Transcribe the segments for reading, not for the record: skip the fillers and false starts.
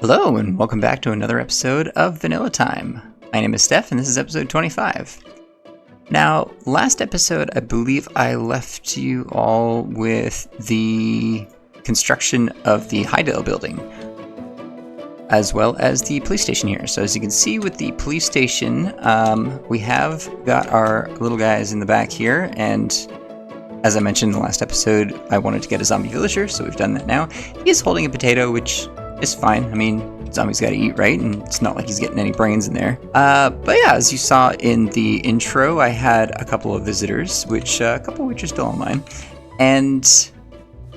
Hello, and welcome back to another episode of VanillaTyme. My name is Steph, and this is episode 25. Now, last episode, I believe I left you all with the construction of the Highdale building, as well as the police station here. So as you can see with the police station, we have got our little guys in the back here, and as I mentioned in the last episode, I wanted to get a zombie villager, so we've done that now. He is holding a potato, which is fine. I mean, zombies gotta eat, right? And it's not like he's getting any brains in there. But yeah, as you saw in the intro, I had a couple of visitors, which a couple which are still online. And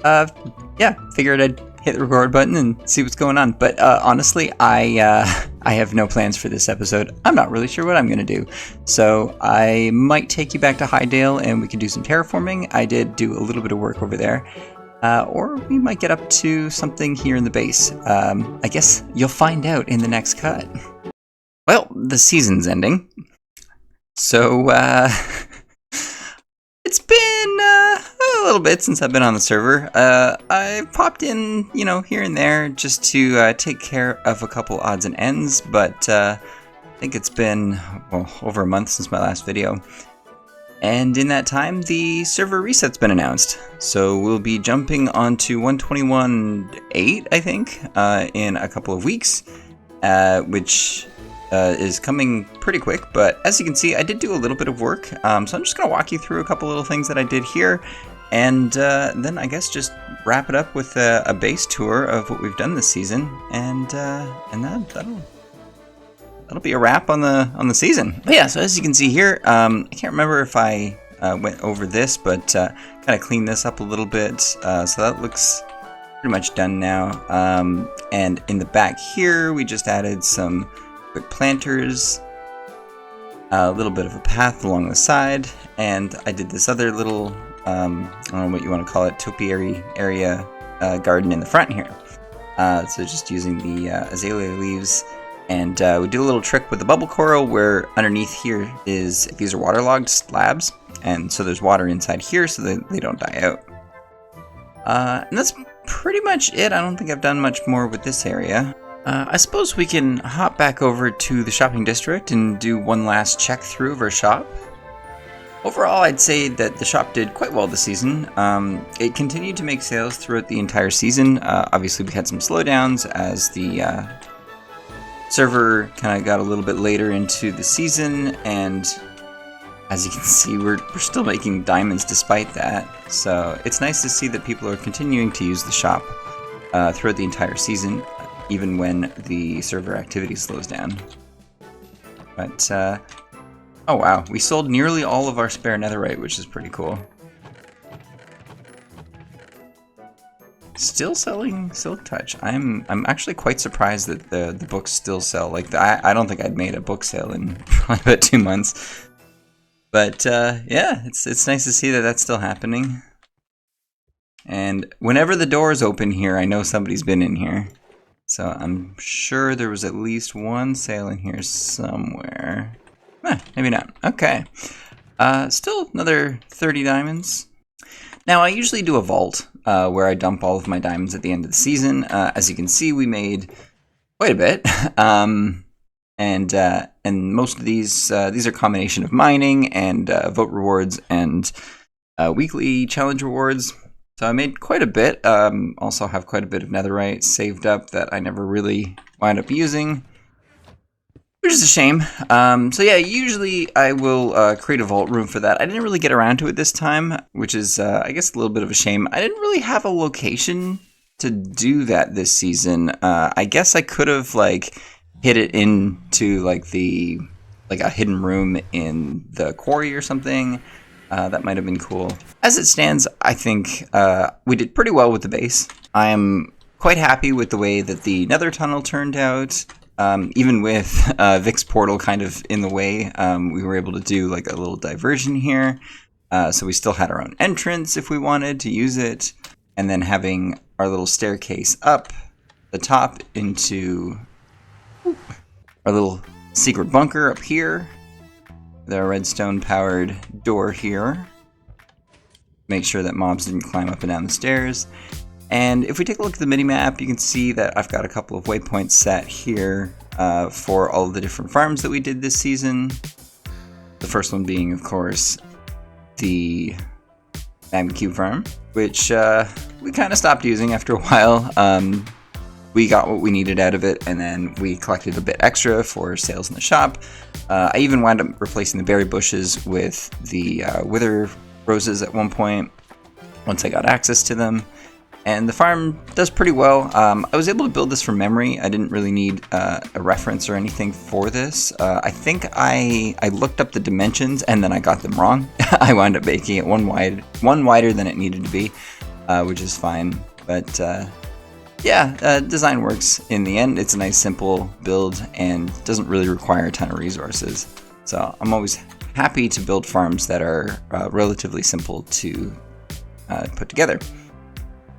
yeah, figured I'd hit the record button and see what's going on. But honestly, I have no plans for this episode. I'm not really sure what I'm gonna do. So I might take you back to Highdale and we can do some terraforming. I did do a little bit of work over there. Or we might get up to something here in the base. I guess you'll find out in the next cut. Well, the season's ending. So, it's been a little bit since I've been on the server. I've popped in, here and there just to take care of a couple odds and ends, but I think it's been, over a month since my last video. And in that time, the server reset's been announced. So we'll be jumping onto 121.8, I think, in a couple of weeks, which is coming pretty quick. But as you can see, I did do a little bit of work. So I'm just going to walk you through a couple little things that I did here. And then I guess just wrap it up with a base tour of what we've done this season. And that'll be a wrap on the season. But yeah, so as you can see here, I can't remember if I went over this, but kind of cleaned this up a little bit. So that looks pretty much done now. And in the back here, we just added some quick planters, a little bit of a path along the side, and I did this other little, I don't know what you want to call it, topiary area garden in the front here. So just using the azalea leaves. And we did a little trick with the bubble coral where underneath here these are waterlogged slabs. And so there's water inside here so that they don't die out. And that's pretty much it. I don't think I've done much more with this area. I suppose we can hop back over to the shopping district and do one last check through of our shop. Overall, I'd say that the shop did quite well this season. It continued to make sales throughout the entire season. Obviously, we had some slowdowns as the server kind of got a little bit later into the season, and as you can see, we're still making diamonds despite that. So it's nice to see that people are continuing to use the shop throughout the entire season, even when the server activity slows down. But oh wow, we sold nearly all of our spare netherite, which is pretty cool. Still selling Silk Touch. I'm actually quite surprised that the books still sell. Like I don't think I'd made a book sale in probably about 2 months. But yeah, it's nice to see that that's still happening. And whenever the doors open here, I know somebody's been in here. So I'm sure there was at least one sale in here somewhere. Maybe not. Okay. Still another 30 diamonds. Now, I usually do a vault where I dump all of my diamonds at the end of the season. As you can see, we made quite a bit. And most of these are a combination of mining and vote rewards and weekly challenge rewards. So I made quite a bit. Also have quite a bit of netherite saved up that I never really wound up using, which is a shame. So yeah, usually I will create a vault room for that. I didn't really get around to it this time, which is, I guess, a little bit of a shame. I didn't really have a location to do that this season. I guess I could have, hid it into, a hidden room in the quarry or something. That might have been cool. As it stands, I think we did pretty well with the base. I am quite happy with the way that the nether tunnel turned out. Even with Vic's portal kind of in the way, we were able to do a little diversion here. So we still had our own entrance if we wanted to use it. And then having our little staircase up the top into our little secret bunker up here. The redstone powered door here. Make sure that mobs didn't climb up and down the stairs. And if we take a look at the mini-map, you can see that I've got a couple of waypoints set here for all of the different farms that we did this season. The first one being, of course, the Magma Cube farm, which we kind of stopped using after a while. We got what we needed out of it, and then we collected a bit extra for sales in the shop. I even wound up replacing the berry bushes with the wither roses at one point, once I got access to them. And the farm does pretty well. I was able to build this from memory. I didn't really need a reference or anything for this. I think I looked up the dimensions and then I got them wrong. I wound up making it one wider than it needed to be, which is fine. But yeah, design works in the end. It's a nice simple build and doesn't really require a ton of resources. So I'm always happy to build farms that are relatively simple to put together.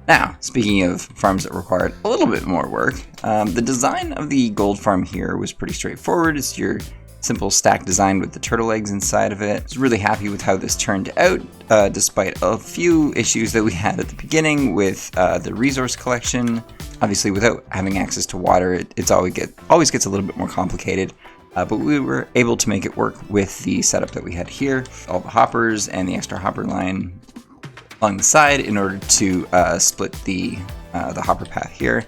Now, speaking of farms that required a little bit more work, the design of the gold farm here was pretty straightforward. It's your simple stack design with the turtle eggs inside of it. I was really happy with how this turned out, despite a few issues that we had at the beginning with the resource collection. Obviously, without having access to water, it always gets a little bit more complicated. But we were able to make it work with the setup that we had here, all the hoppers and the extra hopper line along the side in order to split the hopper path here,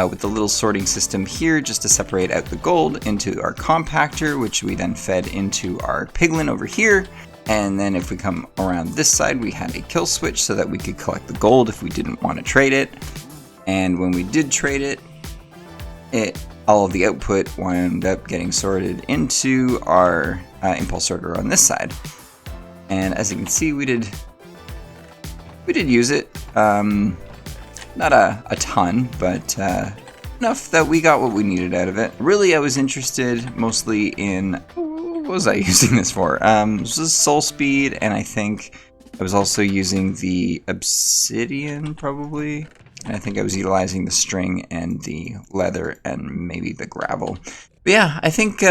with the little sorting system here just to separate out the gold into our compactor, which we then fed into our piglin over here. And then if we come around this side, we had a kill switch so that we could collect the gold if we didn't want to trade it. And when we did trade it, all of the output wound up getting sorted into our impulse sorter on this side. And as you can see, we did use it, not a ton, but enough that we got what we needed out of it. Really, I was interested mostly in, what was I using this for? This was soul speed, and I think I was also using the obsidian, probably. And I think I was utilizing the string and the leather and maybe the gravel. But yeah, I think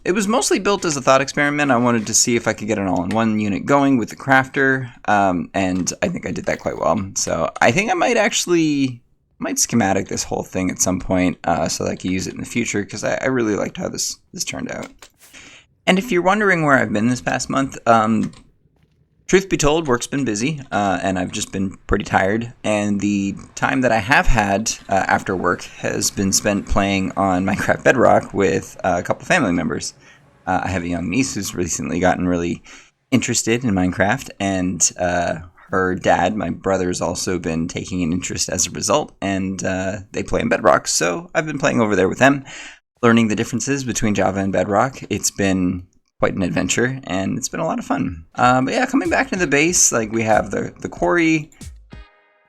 it was mostly built as a thought experiment. I wanted to see if I could get an all-in-one unit going with the crafter, and I think I did that quite well. So I think I might schematic this whole thing at some point so that I can use it in the future, because I really liked how this turned out. And if you're wondering where I've been this past month, truth be told, work's been busy, and I've just been pretty tired. And the time that I have had after work has been spent playing on Minecraft Bedrock with a couple family members. I have a young niece who's recently gotten really interested in Minecraft, and her dad, my brother, has also been taking an interest as a result, and they play in Bedrock. So I've been playing over there with them, learning the differences between Java and Bedrock. It's been quite an adventure, and it's been a lot of fun. But yeah, coming back to the base, like we have the quarry,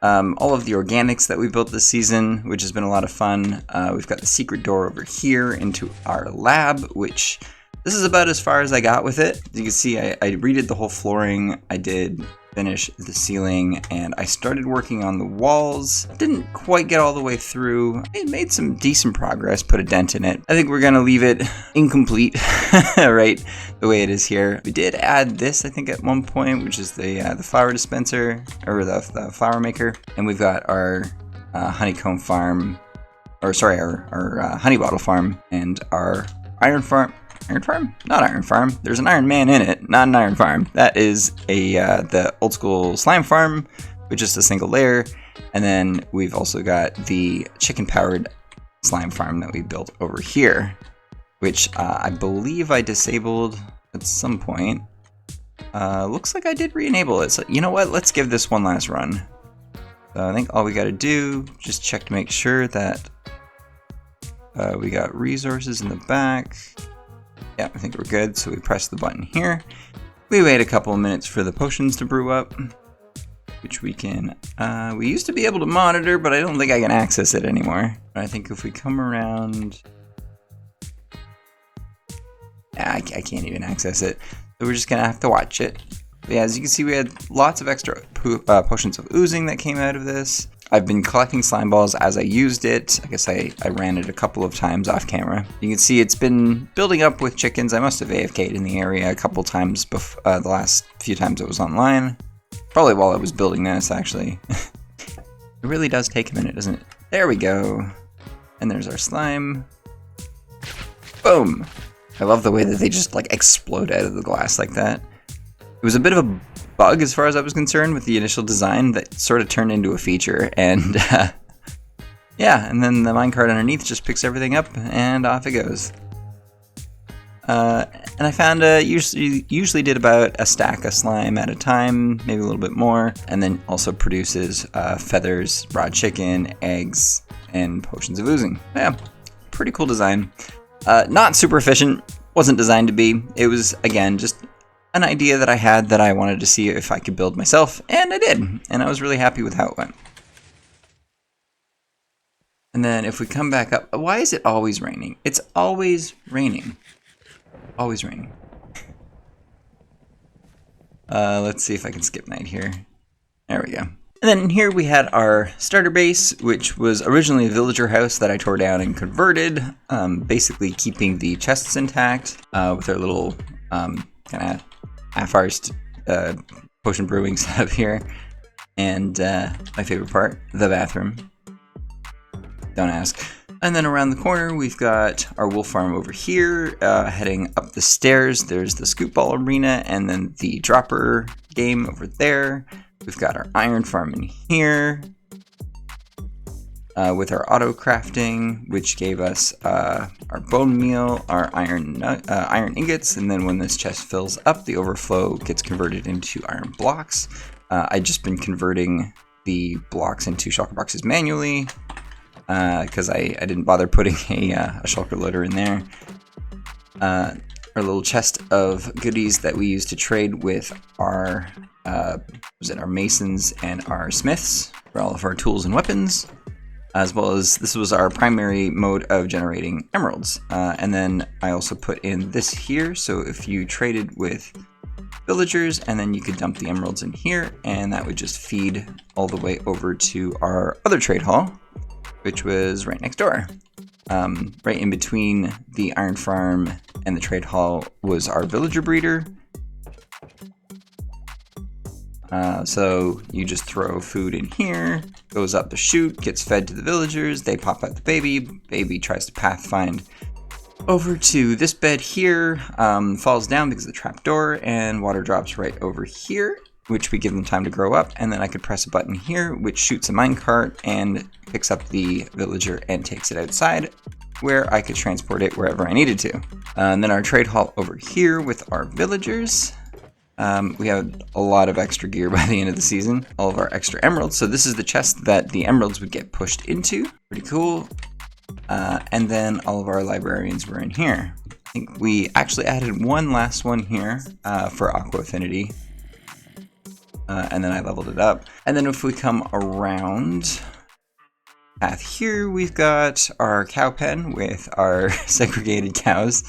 all of the organics that we built this season, which has been a lot of fun. We've got the secret door over here into our lab, which this is about as far as I got with it. As you can see, I redid the whole flooring. I did finish the ceiling, and I started working on the walls. Didn't quite get all the way through. It made some decent progress, put a dent in it. I think we're gonna leave it incomplete, right, the way it is here. We did add this, I think, at one point, which is the flower dispenser, or the flower maker. And we've got our honeycomb farm, or sorry, our honey bottle farm, and our iron farm. Iron farm? Not iron farm. There's an iron man in it, not an iron farm. That is the old school slime farm with just a single layer. And then we've also got the chicken powered slime farm that we built over here, which I believe I disabled at some point. Looks like I did re-enable it. So you know what? Let's give this one last run. So I think all we got to do, just check to make sure that we got resources in the back. Yeah, I think we're good. So we press the button here. We wait a couple of minutes for the potions to brew up, which we can, we used to be able to monitor, but I don't think I can access it anymore. I think if we come around, I can't even access it. So we're just gonna have to watch it. But yeah, as you can see, we had lots of extra potions of oozing that came out of this. I've been collecting slime balls as I used it. I guess I ran it a couple of times off camera. You can see it's been building up with chickens. I must have AFK'd in the area a couple times the last few times it was online. Probably while I was building this, actually. It really does take a minute, doesn't it? There we go. And there's our slime. Boom! I love the way that they just like explode out of the glass like that. It was a bit of a bug as far as I was concerned with the initial design that sort of turned into a feature, and yeah, and then the minecart underneath just picks everything up and off it goes. And I found usually did about a stack of slime at a time, maybe a little bit more, and then also produces feathers, raw chicken, eggs, and potions of oozing. Yeah, pretty cool design. Not super efficient, wasn't designed to be. It was, again, just an idea that I had that I wanted to see if I could build myself, and I did, and I was really happy with how it went. And then if we come back up, why is it always raining? It's always raining. Always raining. Let's see if I can skip night here. There we go. And then here we had our starter base, which was originally a villager house that I tore down and converted, basically keeping the chests intact with our little kind of half-arsed potion brewing setup here. And my favorite part, the bathroom. Don't ask. And then around the corner, we've got our wolf farm over here. Heading up the stairs, there's the scoop ball arena, and then the dropper game over there. We've got our iron farm in here with our auto crafting, which gave us our bone meal, our iron ingots, and then when this chest fills up, the overflow gets converted into iron blocks. I've just been converting the blocks into shulker boxes manually, because I didn't bother putting a shulker loader in there. Our little chest of goodies that we use to trade with our our masons and our smiths for all of our tools and weapons, as well as this was our primary mode of generating emeralds. And then I also put in this here, so if you traded with villagers, and then you could dump the emeralds in here, and that would just feed all the way over to our other trade hall, which was right next door. Right in between the iron farm and the trade hall was our villager breeder. So you just throw food in here, goes up the chute, gets fed to the villagers, they pop out the baby tries to pathfind over to this bed here, falls down because of the trapdoor, and water drops right over here, which we give them time to grow up, and then I could press a button here, which shoots a minecart and picks up the villager and takes it outside, where I could transport it wherever I needed to. And then our trade hall over here with our villagers. We had a lot of extra gear by the end of the season, all of our extra emeralds. So this is the chest that the emeralds would get pushed into. Pretty cool. And then all of our librarians were in here. I think we actually added one last one here for Aqua Affinity. And then I leveled it up. And then if we come around path here, we've got our cow pen with our segregated cows.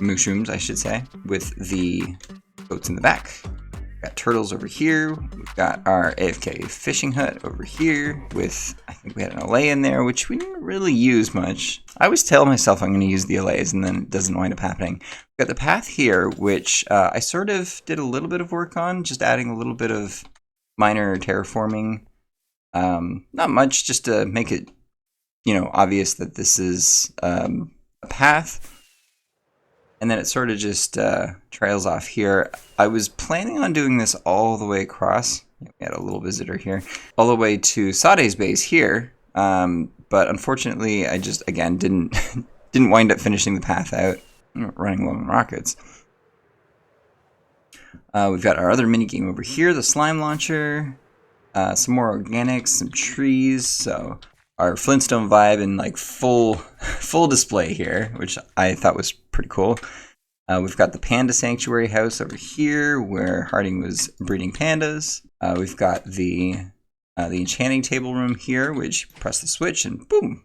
Mushrooms, I should say, with the goats in the back. We've got turtles over here. We've got our AFK fishing hut over here with, I think we had an allay in there, which we didn't really use much. I always tell myself I'm going to use the allays and then it doesn't wind up happening. We've got the path here, which I sort of did a little bit of work on, just adding a little bit of minor terraforming. Not much, just to make it, obvious that this is a path. And then it sort of just trails off here. I was planning on doing this all the way across. We had a little visitor here. All the way to Sade's base here. But unfortunately, I just, again, didn't wind up finishing the path out. I'm running low on rockets. We've got our other minigame over here, the slime launcher. Some more organics, some trees. So our Flintstone vibe in like full display here, which I thought was pretty cool. We've got the panda sanctuary house over here where Harding was breeding pandas. We've got the enchanting table room here, which press the switch and boom.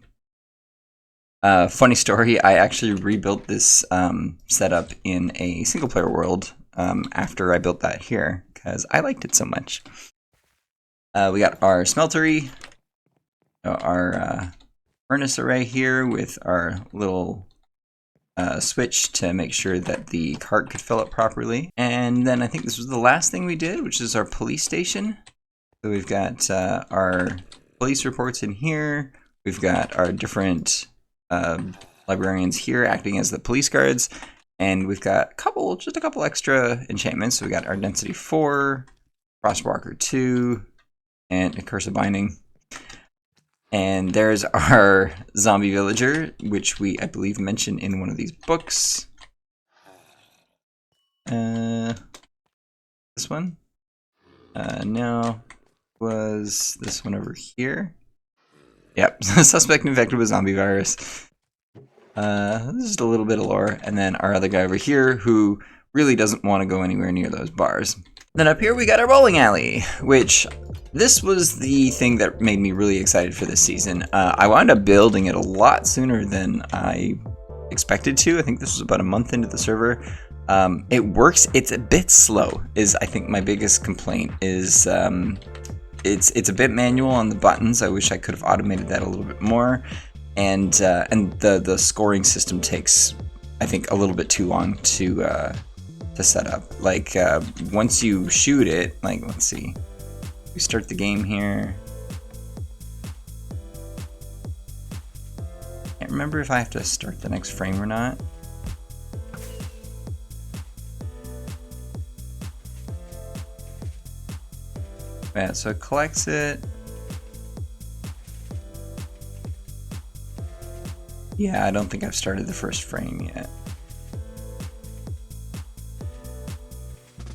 Funny story, I actually rebuilt this setup in a single player world after I built that here because I liked it so much. We got our smeltery, our furnace array here with our little switch to make sure that the cart could fill up properly. And then I think this was the last thing we did, which is our police station. So we've got our police reports in here. We've got our different librarians here acting as the police guards. And we've got just a couple extra enchantments. So we got our density 4, Frostwalker 2, and a Curse of Binding. And there's our zombie villager, which we, I believe, mentioned in one of these books. This one? No. Was this one over here? Yep, suspect infected with zombie virus. Just a little bit of lore. And then our other guy over here who really doesn't want to go anywhere near those bars. Then up here we got our bowling alley, which this was the thing that made me really excited for this season. I wound up building it a lot sooner than I expected to. I think this was about a month into the server. It works. It's a bit slow, is I think my biggest complaint is it's a bit manual on the buttons. I wish I could have automated that a little bit more. And the scoring system takes, I think, a little bit too long to set up. Like once you shoot it, like let's see, we start the game here. Can't remember if I have to start the next frame or not. Yeah, so it collects it. Yeah, I don't think I've started the first frame yet.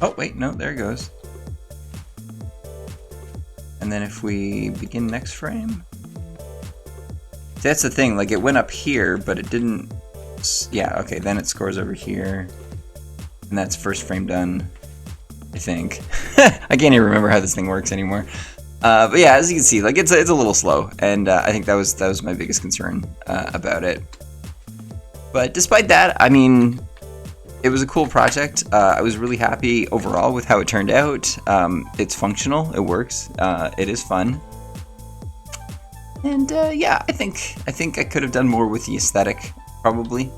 Oh, wait, no, there it goes. And then if we begin next frame. That's the thing, like it went up here, but it didn't. Yeah, okay, then it scores over here. And that's first frame done, I think. I can't even remember how this thing works anymore. But yeah, as you can see, like it's a little slow, and I think that was my biggest concern about it. But despite that, I mean, it was a cool project. I was really happy overall with how it turned out. It's functional, it works, it is fun, and yeah, I think I could have done more with the aesthetic, probably.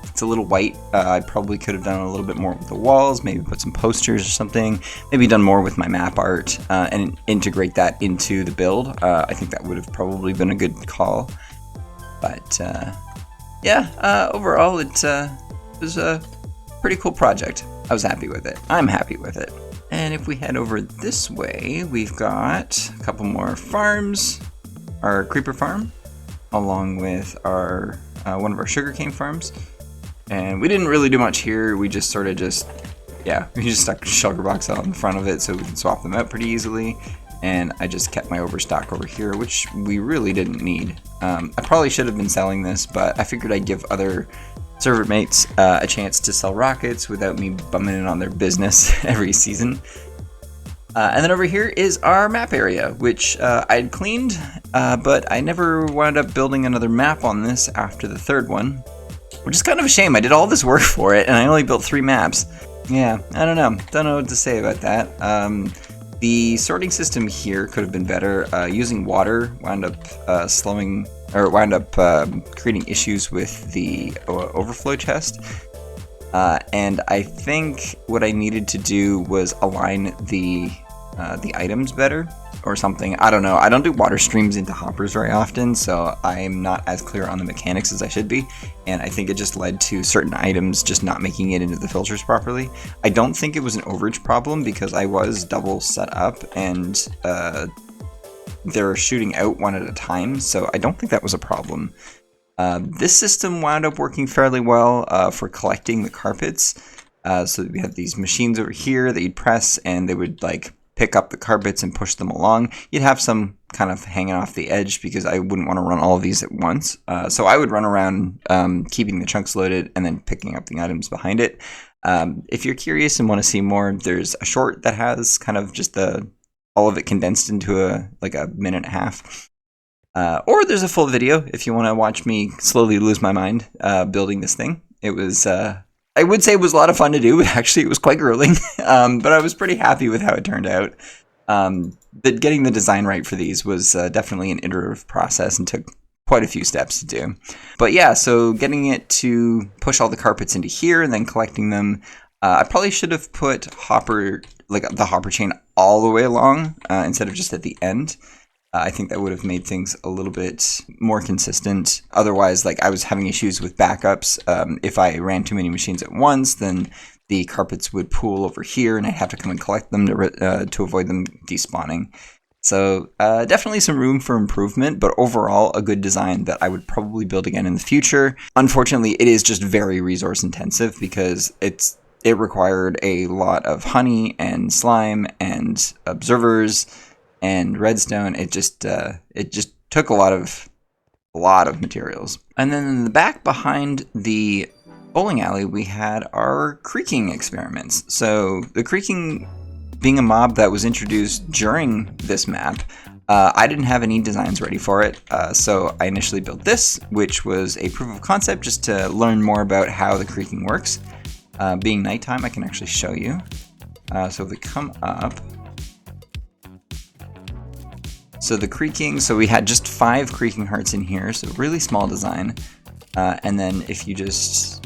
It's a little white. I probably could have done a little bit more with the walls, maybe put some posters or something, maybe done more with my map art and integrate that into the build. I think that would have probably been a good call. But yeah, overall it was a pretty cool project. I was happy with it. I'm happy with it. And if we head over this way, we've got a couple more farms. Our creeper farm, along with our one of our sugarcane farms. And we didn't really do much here. We just sort of we just stuck a sugar box out in the front of it so we can swap them out pretty easily. And I just kept my overstock over here, which we really didn't need. I probably should have been selling this, but I figured I'd give other server mates a chance to sell rockets without me bumming in on their business every season. And then over here is our map area, which I'd cleaned, but I never wound up building another map on this after the third one. Which is kind of a shame. I did all this work for it, and I only built 3 maps. Yeah, I don't know. Don't know what to say about that. The sorting system here could have been better. Using water wound up creating issues with the overflow chest. And I think what I needed to do was align the items better or something. I don't know. I don't do water streams into hoppers very often, so I'm not as clear on the mechanics as I should be, and I think it just led to certain items just not making it into the filters properly. I don't think it was an overage problem because I was double set up and they're shooting out one at a time, so I don't think that was a problem. This system wound up working fairly well for collecting the carpets. So we had these machines over here that you'd press and they would like pick up the carpets and push them along. You'd have some kind of hanging off the edge because I wouldn't want to run all of these at once. So I would run around keeping the chunks loaded and then picking up the items behind it. If you're curious and want to see more, there's a short that has kind of just all of it condensed into a minute and a half. Or there's a full video if you want to watch me slowly lose my mind building this thing. It was I would say it was a lot of fun to do, but actually it was quite grueling. But I was pretty happy with how it turned out. But getting the design right for these was definitely an iterative process and took quite a few steps to do. But yeah, so getting it to push all the carpets into here and then collecting them. I probably should have put the hopper chain all the way along instead of just at the end. I think that would have made things a little bit more consistent. Otherwise, like I was having issues with backups. If I ran too many machines at once, then the carpets would pool over here, and I'd have to come and collect them to avoid them despawning. So definitely some room for improvement, but overall a good design that I would probably build again in the future. Unfortunately, it is just very resource intensive because it required a lot of honey and slime and observers and redstone. It just took a lot of materials. And then in the back behind the bowling alley, we had our creaking experiments. So the creaking being a mob that was introduced during this map, I didn't have any designs ready for it, so I initially built this, which was a proof of concept just to learn more about how the creaking works. Being nighttime, I can actually show you. So if we come up, so the creaking, so we had just 5 creaking hearts in here, so really small design. And then if you just,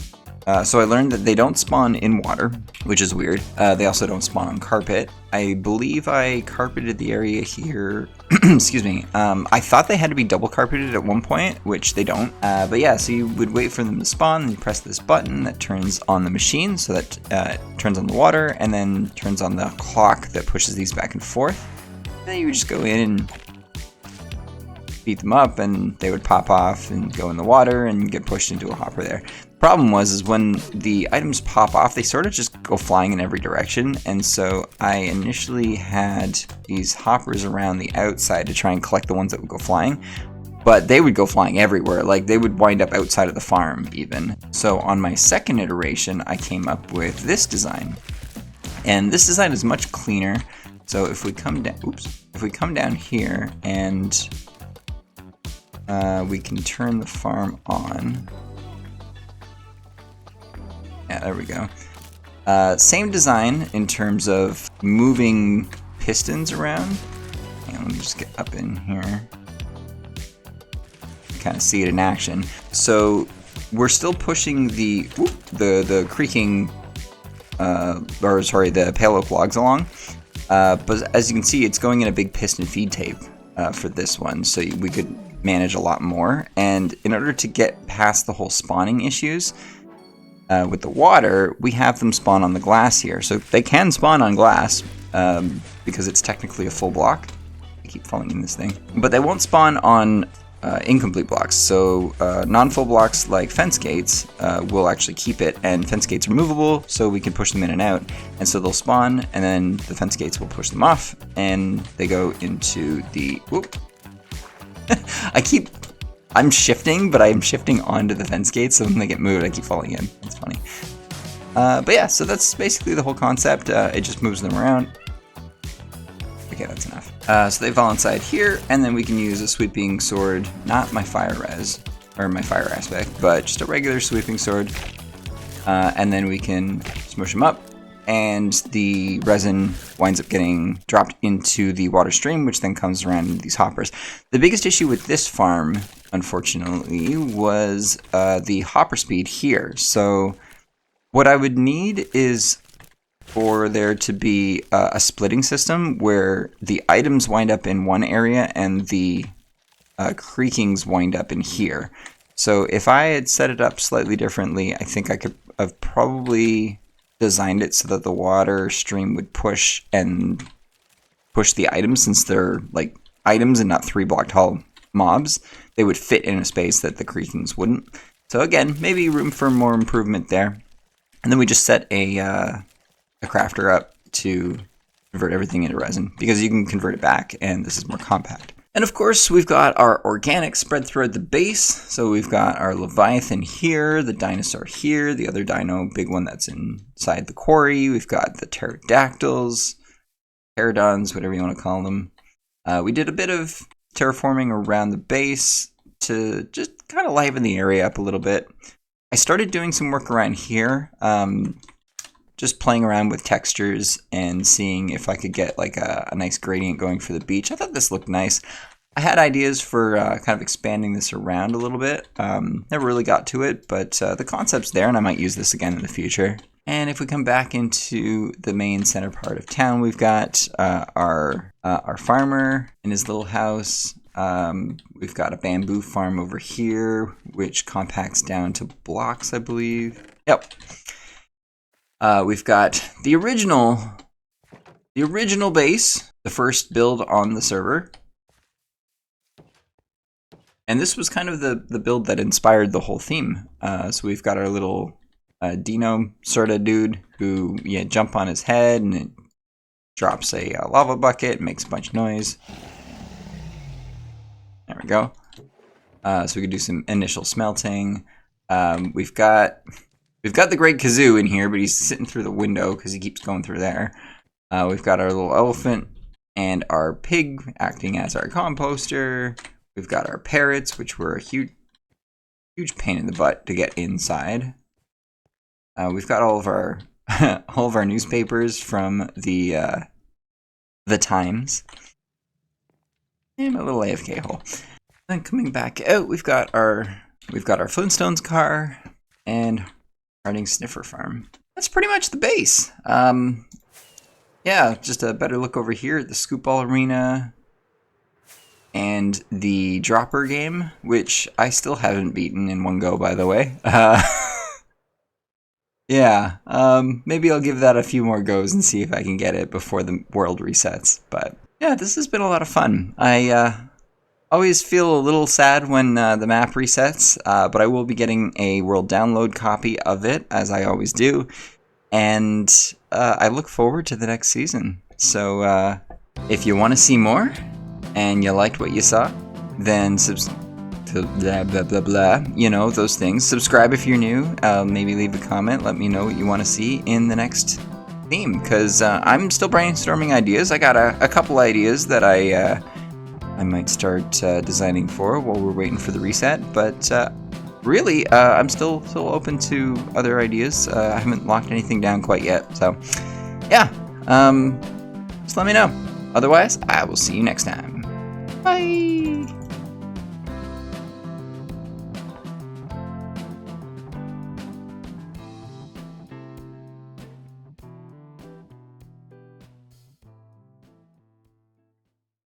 so I learned that they don't spawn in water, which is weird. They also don't spawn on carpet. I believe I carpeted the area here. Excuse me. I thought they had to be double carpeted at one point, which they don't. But yeah, so you would wait for them to spawn, and you press this button that turns on the machine, so that turns on the water, and then turns on the clock that pushes these back and forth. And then you would just go in and beat them up, and they would pop off and go in the water and get pushed into a hopper there. Problem is when the items pop off, they sort of just go flying in every direction, and so I initially had these hoppers around the outside to try and collect the ones that would go flying, but they would go flying everywhere. Like they would wind up outside of the farm even. So on my second iteration, I came up with this design, and this design is much cleaner. So if we come down, if we come down here and we can turn the farm on. Yeah, there we go. Same design in terms of moving pistons around. And let me just get up in here. Kind of see it in action. So we're still pushing the creaking, the pale oak logs along. But as you can see, it's going in a big piston feed tape for this one, so we could manage a lot more. And in order to get past the whole spawning issues with the water, we have them spawn on the glass here. So they can spawn on glass because it's technically a full block. I keep falling in this thing. But they won't spawn on incomplete blocks. So non-full blocks like fence gates will actually keep it, and fence gates are movable, so we can push them in and out. And so they'll spawn, and then the fence gates will push them off, and they go into the... I'm shifting, but I'm shifting onto the fence gates, so when they get moved, I keep falling in. It's funny. But yeah, so that's basically the whole concept. It just moves them around. Okay, that's enough. So they fall inside here, and then we can use a sweeping sword, not my fire res, or my fire aspect, but just a regular sweeping sword. And then we can smush them up, and the resin winds up getting dropped into the water stream, which then comes around into these hoppers. The biggest issue with this farm, unfortunately, was the hopper speed here. So what I would need is for there to be a splitting system where the items wind up in one area and the creakings wind up in here. So if I had set it up slightly differently, I think I could have probably designed it so that the water stream would push the items, since they're like items and not 3 block tall mobs. They would fit in a space that the creakings wouldn't. So again, maybe room for more improvement there. And then we just set a crafter up to convert everything into resin, because you can convert it back and this is more compact. And of course, we've got our organic spread throughout the base. So we've got our Leviathan here, the dinosaur here, the other dino, big one that's inside the quarry. We've got the pterodactyls, pterodons, whatever you want to call them. We did a bit of terraforming around the base to just kind of liven the area up a little bit. I started doing some work around here, just playing around with textures and seeing if I could get like a nice gradient going for the beach. I thought this looked nice. I had ideas for kind of expanding this around a little bit. Never really got to it, but the concept's there, and I might use this again in the future. And if we come back into the main center part of town, we've got our farmer in his little house. We've got a bamboo farm over here, which compacts down to blocks, I believe. Yep. We've got the original base, the first build on the server. And this was kind of the build that inspired the whole theme. So we've got our little Dino sort of dude who you jump on his head and it drops a lava bucket and makes a bunch of noise. There we go. So we could do some initial smelting. We've got the Great Kazoo in here, but he's sitting through the window because he keeps going through there. We've got our little elephant and our pig acting as our composter. We've got our parrots, which were a huge pain in the butt to get inside. We've got all of our all of our newspapers from the Times. And a little AFK hole. Then coming back out, we've got our Flintstones car and Harding Sniffer Farm. That's pretty much the base. Yeah, just a better look over here at the Scoop Ball Arena and the Dropper game, which I still haven't beaten in one go, by the way. Yeah, maybe I'll give that a few more goes and see if I can get it before the world resets. But yeah, this has been a lot of fun. I always feel a little sad when the map resets, but I will be getting a world download copy of it, as I always do. And I look forward to the next season. So if you want to see more and you liked what you saw, then blah blah blah blah, you know, those things. Subscribe if you're new. Maybe leave a comment. Let me know what you want to see in the next theme, because I'm still brainstorming ideas. I got a couple ideas that I might start designing for while we're waiting for the reset. But really, I'm still open to other ideas. I haven't locked anything down quite yet. So yeah, just let me know. Otherwise, I will see you next time. Bye.